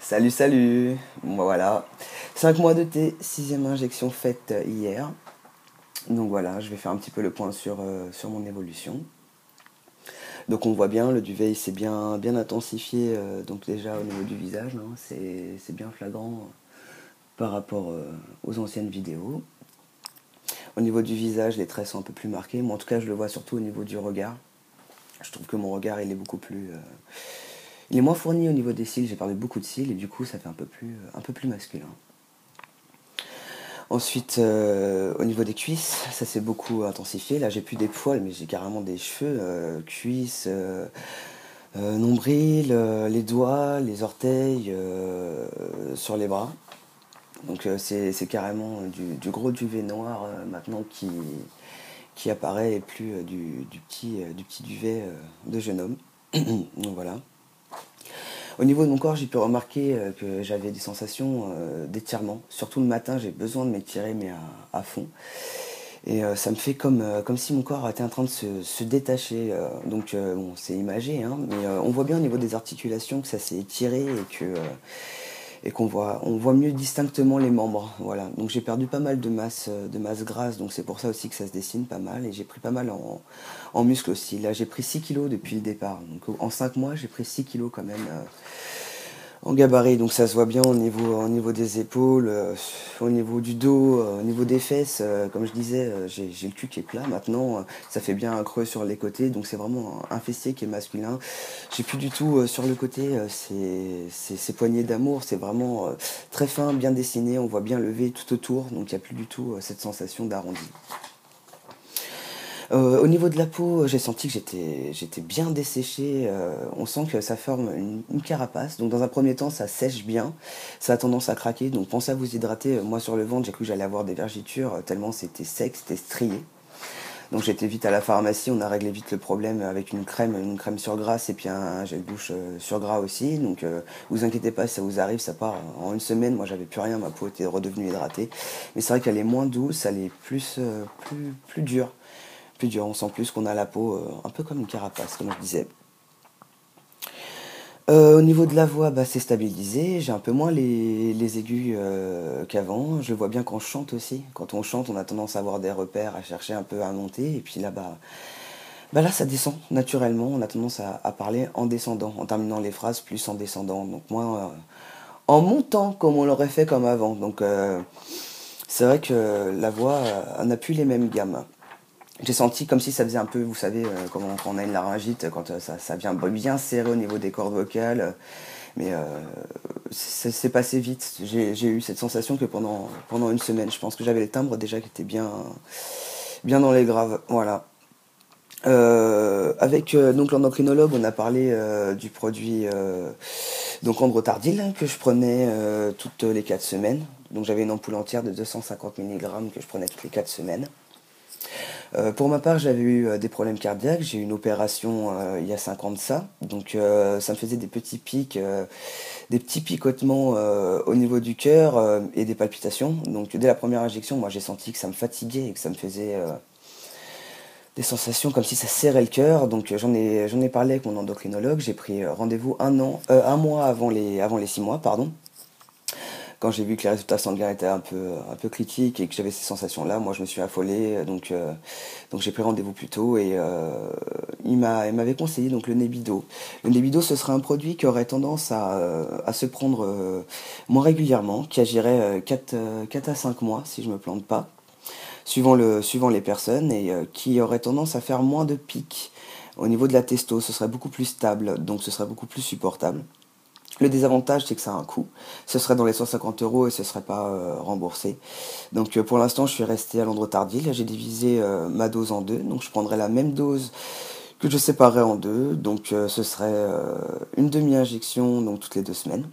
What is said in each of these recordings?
Salut, salut. Bon, voilà. 5 mois de thé, sixième injection faite hier. Donc voilà, je vais faire un petit peu le point sur mon évolution. Donc on voit bien, le duvet il s'est bien intensifié, donc déjà au niveau du visage, hein, c'est bien flagrant par rapport aux anciennes vidéos. Au niveau du visage, les traits sont un peu plus marqués, mais en tout cas je le vois surtout au niveau du regard. Je trouve que mon regard il est beaucoup plus... il est moins fourni au niveau des cils, j'ai perdu beaucoup de cils et du coup ça fait un peu plus masculin. Ensuite, au niveau des cuisses, ça s'est beaucoup intensifié. Là, j'ai plus des poils, mais j'ai carrément des cheveux, cuisses, nombril, les doigts, les orteils, sur les bras. Donc, c'est carrément du gros duvet noir maintenant qui apparaît et plus du petit duvet de jeune homme. Donc voilà. Au niveau de mon corps, j'ai pu remarquer que j'avais des sensations d'étirement. Surtout le matin, j'ai besoin de m'étirer, mais à fond. Et ça me fait comme si mon corps était en train de se détacher. Bon, c'est imagé, hein, mais on voit bien au niveau des articulations que ça s'est étiré et on voit mieux distinctement les membres. Voilà. Donc j'ai perdu pas mal de masse grasse, donc c'est pour ça aussi que ça se dessine pas mal. Et j'ai pris pas mal en muscle aussi. Là, j'ai pris 6 kilos depuis le départ. Donc en 5 mois, j'ai pris 6 kilos quand même. En gabarit, donc ça se voit bien au niveau des épaules, au niveau du dos, au niveau des fesses. Comme je disais, j'ai le cul qui est plat maintenant. Ça fait bien un creux sur les côtés, donc c'est vraiment un fessier qui est masculin. J'ai plus du tout sur le côté ces poignées d'amour. C'est vraiment très fin, bien dessiné. On voit bien le V tout autour, donc il n'y a plus du tout cette sensation d'arrondi. Au niveau de la peau, j'ai senti que j'étais bien desséché. On sent que ça forme une carapace. Donc dans un premier temps, ça sèche bien. Ça a tendance à craquer. Donc pensez à vous hydrater. Moi sur le ventre, j'ai cru que j'allais avoir des vergitures tellement c'était sec, c'était strié. Donc j'étais vite à la pharmacie. On a réglé vite le problème avec une crème sur grasse et puis un gel douche sur gras aussi. Donc vous inquiétez pas, si ça vous arrive, ça part en une semaine. Moi j'avais plus rien, ma peau était redevenue hydratée. Mais c'est vrai qu'elle est moins douce, elle est plus dure. Plus dur, on sent plus qu'on a la peau un peu comme une carapace, comme je disais. Au niveau de la voix, bah, c'est stabilisé. J'ai un peu moins les aigus qu'avant. Je vois bien quand je chante aussi. Quand on chante, on a tendance à avoir des repères, à chercher un peu à monter. Et puis là, bah là, ça descend naturellement. On a tendance à parler en descendant, en terminant les phrases plus en descendant. Donc moins en montant comme on l'aurait fait comme avant. Donc c'est vrai que la voix n'a plus les mêmes gammes. J'ai senti comme si ça faisait un peu, vous savez, quand on a une laryngite, quand ça vient bien serré au niveau des cordes vocales. Mais c'est passé vite. J'ai eu cette sensation que pendant une semaine, je pense que j'avais le timbre déjà qui était bien dans les graves. Voilà. Avec donc l'endocrinologue, on a parlé du produit donc Androtardil que je prenais toutes les 4 semaines. Donc j'avais une ampoule entière de 250 mg que je prenais toutes les 4 semaines. Pour ma part, j'avais eu des problèmes cardiaques. J'ai eu une opération il y a 5 ans de ça. Donc ça me faisait des petits pics, des petits picotements au niveau du cœur et des palpitations. Donc dès la première injection, moi j'ai senti que ça me fatiguait et que ça me faisait des sensations comme si ça serrait le cœur. Donc j'en ai parlé avec mon endocrinologue. J'ai pris rendez-vous un mois avant les 6 mois, pardon. Quand j'ai vu que les résultats sanguins étaient un peu critiques et que j'avais ces sensations-là, moi je me suis affolé, donc j'ai pris rendez-vous plus tôt et il m'avait conseillé donc le Nebido. Le Nebido, ce serait un produit qui aurait tendance à se prendre moins régulièrement, qui agirait 4 à 5 mois si je me plante pas, suivant les personnes, et qui aurait tendance à faire moins de pics. Au niveau de la testo, ce serait beaucoup plus stable, donc ce serait beaucoup plus supportable. Le désavantage, c'est que ça a un coût. Ce serait dans les 150 euros et ce ne serait pas remboursé. Donc pour l'instant, je suis resté à l'Androtardil. J'ai divisé ma dose en deux. Donc je prendrai la même dose que je séparerai en deux. Donc ce serait une demi-injection donc toutes les 2 semaines.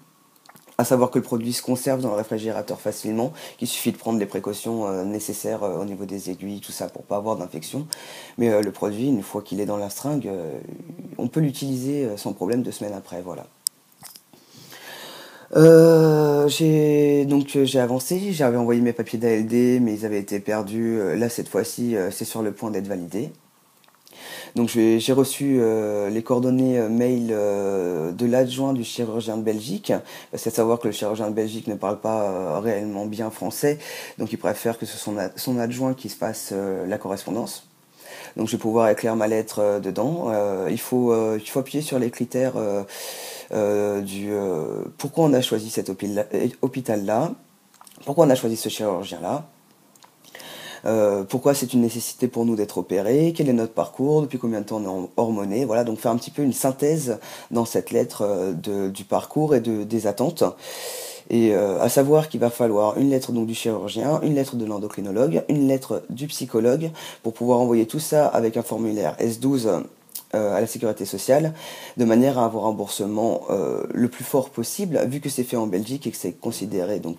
À savoir que le produit se conserve dans le réfrigérateur facilement, qu'il suffit de prendre les précautions nécessaires au niveau des aiguilles, tout ça, pour pas avoir d'infection. Mais le produit, une fois qu'il est dans la seringue, on peut l'utiliser sans problème 2 semaines après, voilà. J'ai avancé, j'avais envoyé mes papiers d'ALD, mais ils avaient été perdus. Là cette fois-ci, c'est sur le point d'être validé. Donc j'ai reçu les coordonnées mail de l'adjoint du chirurgien de Belgique, parce qu'à savoir que le chirurgien de Belgique ne parle pas réellement bien français, donc il préfère que ce soit son adjoint qui se fasse la correspondance. Donc je vais pouvoir écrire ma lettre dedans. Il faut appuyer sur les critères pourquoi on a choisi cet hôpital-là, pourquoi on a choisi ce chirurgien-là, pourquoi c'est une nécessité pour nous d'être opérés, quel est notre parcours, depuis combien de temps on est hormoné, voilà, donc faire un petit peu une synthèse dans cette lettre du parcours et des attentes. Et à savoir qu'il va falloir une lettre donc du chirurgien, une lettre de l'endocrinologue, une lettre du psychologue, pour pouvoir envoyer tout ça avec un formulaire S12 à la sécurité sociale, de manière à avoir un remboursement le plus fort possible, vu que c'est fait en Belgique et que c'est considéré donc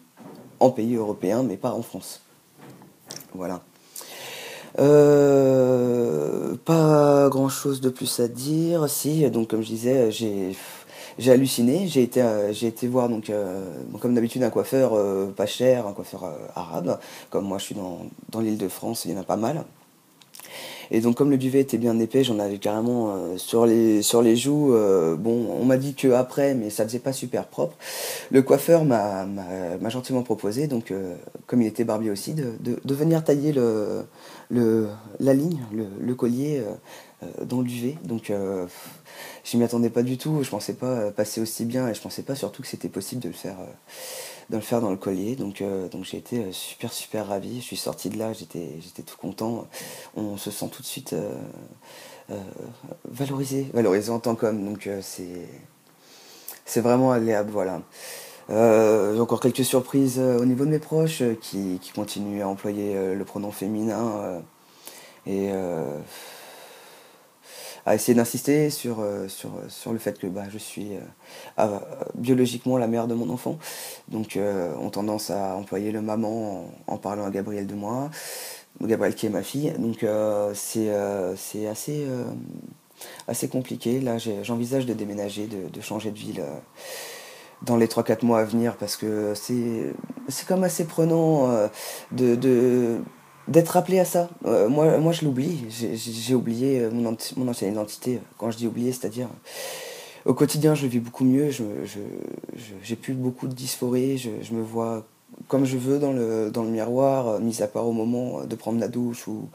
en pays européen, mais pas en France. Voilà. Pas grand chose de plus à dire. Si, donc comme je disais, j'ai halluciné. J'ai été voir donc comme d'habitude un coiffeur pas cher, un coiffeur arabe. Comme moi je suis dans l'Île-de-France, il y en a pas mal. Et donc comme le duvet était bien épais, j'en avais carrément sur les joues. Bon, on m'a dit que après, mais ça faisait pas super propre. Le coiffeur m'a gentiment proposé, donc comme il était barbier aussi, de venir tailler la ligne, le collier dans le duvet. Donc je m'y attendais pas du tout. Je pensais pas passer aussi bien et je pensais pas surtout que c'était possible de le faire dans le collier. Donc j'ai été super ravi. Je suis sorti de là, j'étais tout content. On se sent tout de suite euh, valorisé en tant qu'homme. Donc c'est vraiment agréable, voilà. J'ai encore quelques surprises au niveau de mes proches qui continuent à employer le pronom féminin et à essayer d'insister sur le fait que je suis biologiquement la mère de mon enfant. Donc ont tendance à employer le maman en parlant à Gabriel de moi, Gabriel qui est ma fille. Donc c'est assez compliqué. Là j'envisage de déménager, de changer de ville dans les 3 4 mois à venir parce que c'est comme assez prenant de d'être appelé à ça. Moi je l'oublie, j'ai oublié mon ancienne identité. Quand je dis oublier, c'est-à-dire au quotidien je le vis beaucoup mieux, j'ai plus beaucoup de dysphorie, je me vois comme je veux dans le miroir, mis à part au moment de prendre la douche où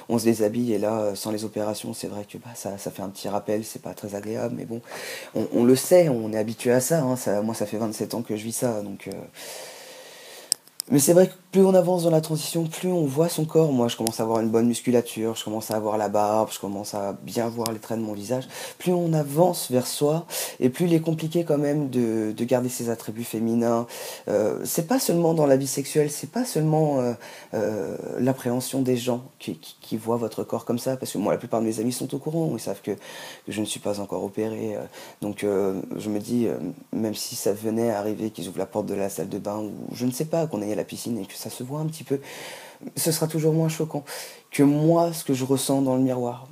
on se déshabille. Et là, sans les opérations, c'est vrai que ça fait un petit rappel, c'est pas très agréable, mais bon, on le sait, on est habitué à ça, hein, moi ça fait 27 ans que je vis ça, donc mais c'est vrai que plus on avance dans la transition, plus on voit son corps. Moi, je commence à avoir une bonne musculature, je commence à avoir la barbe, je commence à bien voir les traits de mon visage. Plus on avance vers soi, et plus il est compliqué quand même de garder ses attributs féminins. C'est pas seulement dans la vie sexuelle, c'est pas seulement l'appréhension des gens qui voient votre corps comme ça, parce que moi, la plupart de mes amis sont au courant, ils savent que je ne suis pas encore opéré. Donc, je me dis, même si ça venait à arriver qu'ils ouvrent la porte de la salle de bain, ou je ne sais pas, qu'on aille à la piscine et que ça se voit un petit peu, ce sera toujours moins choquant que moi, ce que je ressens dans le miroir.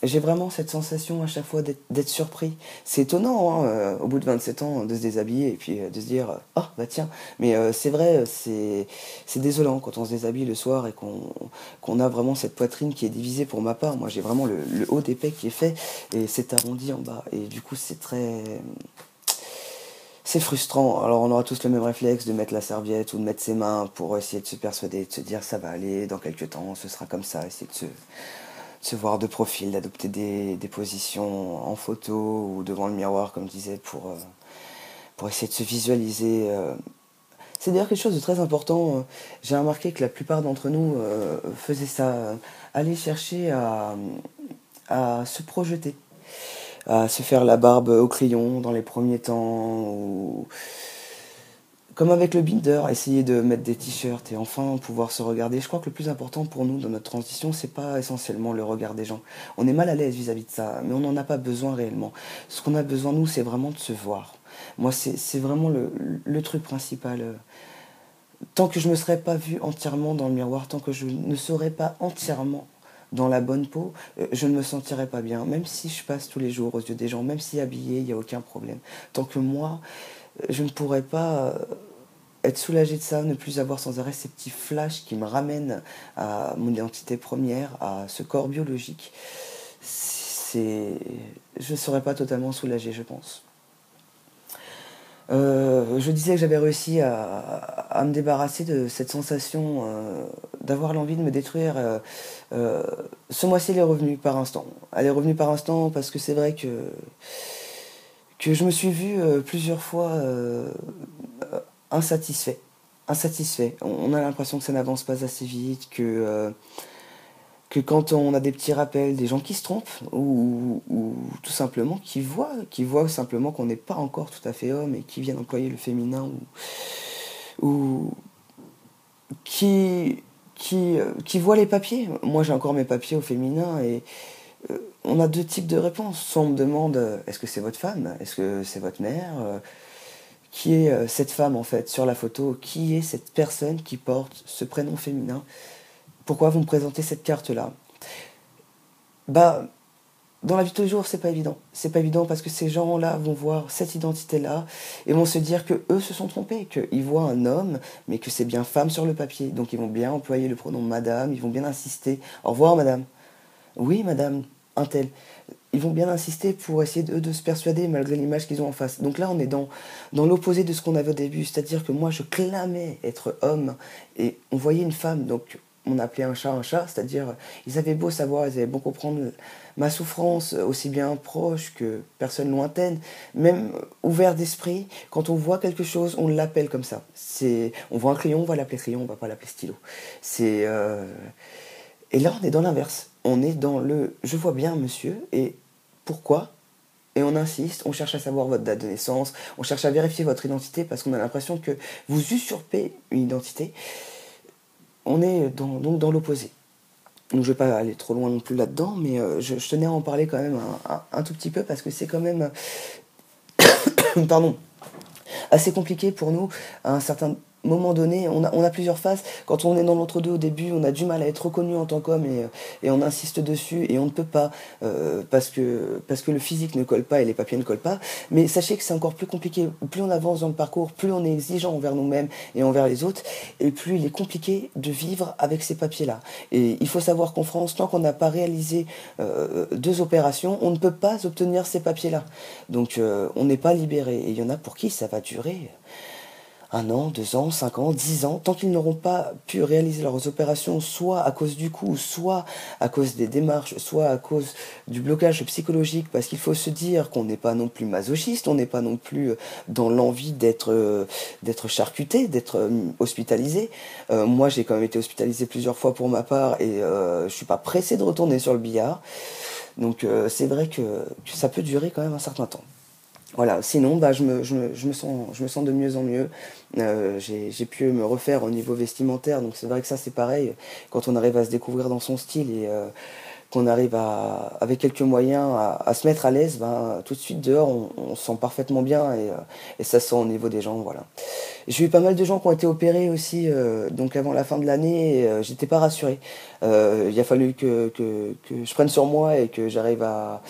J'ai vraiment cette sensation à chaque fois d'être surpris. C'est étonnant, hein, au bout de 27 ans, de se déshabiller et puis de se dire ah bah tiens. Mais c'est vrai, c'est désolant quand on se déshabille le soir et qu'on a vraiment cette poitrine qui est divisée pour ma part. Moi, j'ai vraiment le haut des pecs qui est fait et c'est arrondi en bas. Et du coup, c'est frustrant. Alors on aura tous le même réflexe de mettre la serviette ou de mettre ses mains pour essayer de se persuader, de se dire ça va aller, dans quelques temps ce sera comme ça, essayer de se voir de profil, d'adopter des positions en photo ou devant le miroir comme je disais pour essayer de se visualiser. C'est d'ailleurs quelque chose de très important. J'ai remarqué que la plupart d'entre nous faisaient ça, aller chercher à se projeter, à se faire la barbe au crayon dans les premiers temps, ou comme avec le binder, essayer de mettre des t-shirts et enfin pouvoir se regarder. Je crois que le plus important pour nous dans notre transition, c'est pas essentiellement le regard des gens. On est mal à l'aise vis-à-vis de ça, mais on n'en a pas besoin réellement. Ce qu'on a besoin, nous, c'est vraiment de se voir. Moi, c'est vraiment le truc principal. Tant que je ne me serais pas vu entièrement dans le miroir, tant que je ne serais pas entièrement dans la bonne peau, je ne me sentirais pas bien. Même si je passe tous les jours aux yeux des gens, même si habillé, il n'y a aucun problème. Tant que moi, je ne pourrais pas être soulagé de ça, ne plus avoir sans arrêt ces petits flashs qui me ramènent à mon identité première, à ce corps biologique. je ne serais pas totalement soulagé, je pense. Je disais que j'avais réussi à me débarrasser de cette sensation d'avoir l'envie de me détruire. Ce mois-ci, elle est revenue par instant. Elle est revenue par instant parce que c'est vrai que je me suis vu plusieurs fois insatisfait. Insatisfait. On a l'impression que ça n'avance pas assez vite, que quand on a des petits rappels, des gens qui se trompent, ou tout simplement qui voient simplement qu'on n'est pas encore tout à fait homme et qui viennent employer le féminin, ou qui voient les papiers. Moi j'ai encore mes papiers au féminin et on a deux types de réponses. Soit on me demande est-ce que c'est votre femme, est-ce que c'est votre mère, qui est cette femme en fait sur la photo, qui est cette personne qui porte ce prénom féminin. Pourquoi vous me présentez cette carte-là? Bah, dans la vie de tous les jours, c'est pas évident. C'est pas évident parce que ces gens-là vont voir cette identité-là et vont se dire que eux se sont trompés, qu'ils voient un homme, mais que c'est bien femme sur le papier. Donc ils vont bien employer le pronom madame, ils vont bien insister. Au revoir madame. Oui madame, un tel. Ils vont bien insister pour essayer de se persuader malgré l'image qu'ils ont en face. Donc là, on est dans l'opposé de ce qu'on avait au début. C'est-à-dire que moi, je clamais être homme et on voyait une femme. Donc on appelait un chat, c'est-à-dire ils avaient beau savoir, ils avaient beau comprendre ma souffrance, aussi bien proche que personne lointaine, même ouvert d'esprit, quand on voit quelque chose, on l'appelle comme ça. On voit un crayon, on va l'appeler crayon, on va pas l'appeler stylo. Et là, on est dans l'inverse. On est dans le « je vois bien, monsieur », et pourquoi ? Et on insiste, on cherche à savoir votre date de naissance, on cherche à vérifier votre identité parce qu'on a l'impression que vous usurpez une identité. On est donc dans l'opposé. Donc je ne vais pas aller trop loin non plus là-dedans, mais je tenais à en parler quand même un tout petit peu parce que c'est quand même pardon, assez compliqué pour nous à un certain moment donné. On a plusieurs phases. Quand on est dans l'entre-deux au début, on a du mal à être reconnu en tant qu'homme et on insiste dessus et on ne peut pas parce que le physique ne colle pas et les papiers ne collent pas. Mais sachez que c'est encore plus compliqué. Plus on avance dans le parcours, plus on est exigeant envers nous-mêmes et envers les autres, et plus il est compliqué de vivre avec ces papiers-là. Et il faut savoir qu'en France, tant qu'on n'a pas réalisé 2 opérations, on ne peut pas obtenir ces papiers-là. Donc on n'est pas libéré. Et il y en a pour qui ça va durer 1 an, 2 ans, 5 ans, 10 ans, tant qu'ils n'auront pas pu réaliser leurs opérations, soit à cause du coût, soit à cause des démarches, soit à cause du blocage psychologique, parce qu'il faut se dire qu'on n'est pas non plus masochiste, on n'est pas non plus dans l'envie d'être charcuté, d'être hospitalisé. Moi, j'ai quand même été hospitalisé plusieurs fois pour ma part, et je suis pas pressé de retourner sur le billard. Donc c'est vrai que ça peut durer quand même un certain temps. Voilà, sinon bah, je me sens de mieux en mieux. J'ai pu me refaire au niveau vestimentaire, donc c'est vrai que ça c'est pareil, quand on arrive à se découvrir dans son style et qu'on arrive avec quelques moyens à se mettre à l'aise, ben, tout de suite dehors on se sent parfaitement bien et ça se sent au niveau des gens, voilà. J'ai eu pas mal de gens qui ont été opérés aussi, donc avant la fin de l'année, et j'étais pas rassuré. Il a fallu que je prenne sur moi et que j'arrive à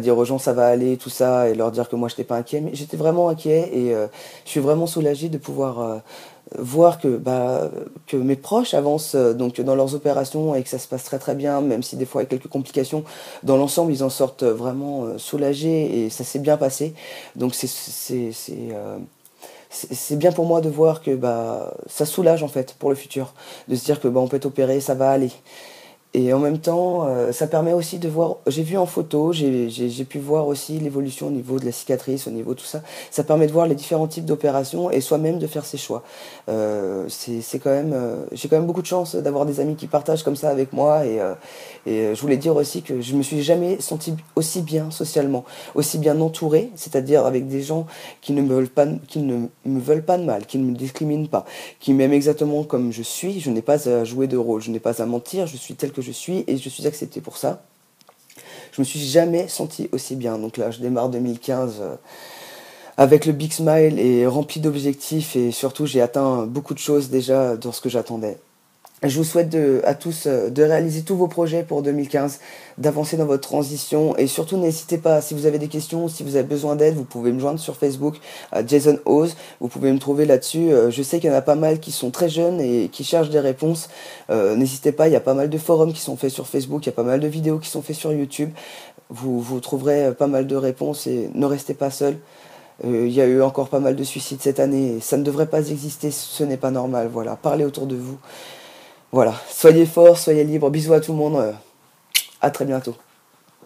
dire aux gens ça va aller, tout ça, et leur dire que moi j'étais pas inquiet, mais j'étais vraiment inquiet et je suis vraiment soulagé de pouvoir voir que mes proches avancent donc dans leurs opérations et que ça se passe très très bien, même si des fois il y a quelques complications. Dans l'ensemble, ils en sortent vraiment soulagés et ça s'est bien passé. Donc c'est bien pour moi de voir que ça soulage en fait pour le futur, de se dire que on peut être opéré, ça va aller. Et en même temps, ça permet aussi de voir, j'ai vu en photo, j'ai pu voir aussi l'évolution au niveau de la cicatrice, au niveau de tout ça. Ça permet de voir les différents types d'opérations et soi-même de faire ses choix. C'est quand même, j'ai quand même beaucoup de chance d'avoir des amis qui partagent comme ça avec moi et je voulais dire aussi que je me suis jamais senti aussi bien socialement, aussi bien entouré, c'est-à-dire avec des gens qui ne me veulent pas de mal, qui ne me discriminent pas, qui m'aiment exactement comme je suis. Je n'ai pas à jouer de rôle, je n'ai pas à mentir, je suis tel que je suis et je suis accepté pour ça. Je me suis jamais senti aussi bien. Donc là, je démarre 2015 avec le big smile et rempli d'objectifs et surtout j'ai atteint beaucoup de choses déjà dans ce que j'attendais. Je vous souhaite à tous de réaliser tous vos projets pour 2015, d'avancer dans votre transition et surtout n'hésitez pas, si vous avez des questions, si vous avez besoin d'aide, vous pouvez me joindre sur Facebook, Jason Oz, vous pouvez me trouver là-dessus. Je sais qu'il y en a pas mal qui sont très jeunes et qui cherchent des réponses. N'hésitez pas, il y a pas mal de forums qui sont faits sur Facebook, il y a pas mal de vidéos qui sont faites sur YouTube. Vous trouverez pas mal de réponses et ne restez pas seul. Il y a eu encore pas mal de suicides cette année et ça ne devrait pas exister, ce n'est pas normal. Voilà, parlez autour de vous. Voilà, soyez forts, soyez libres, bisous à tout le monde, à très bientôt.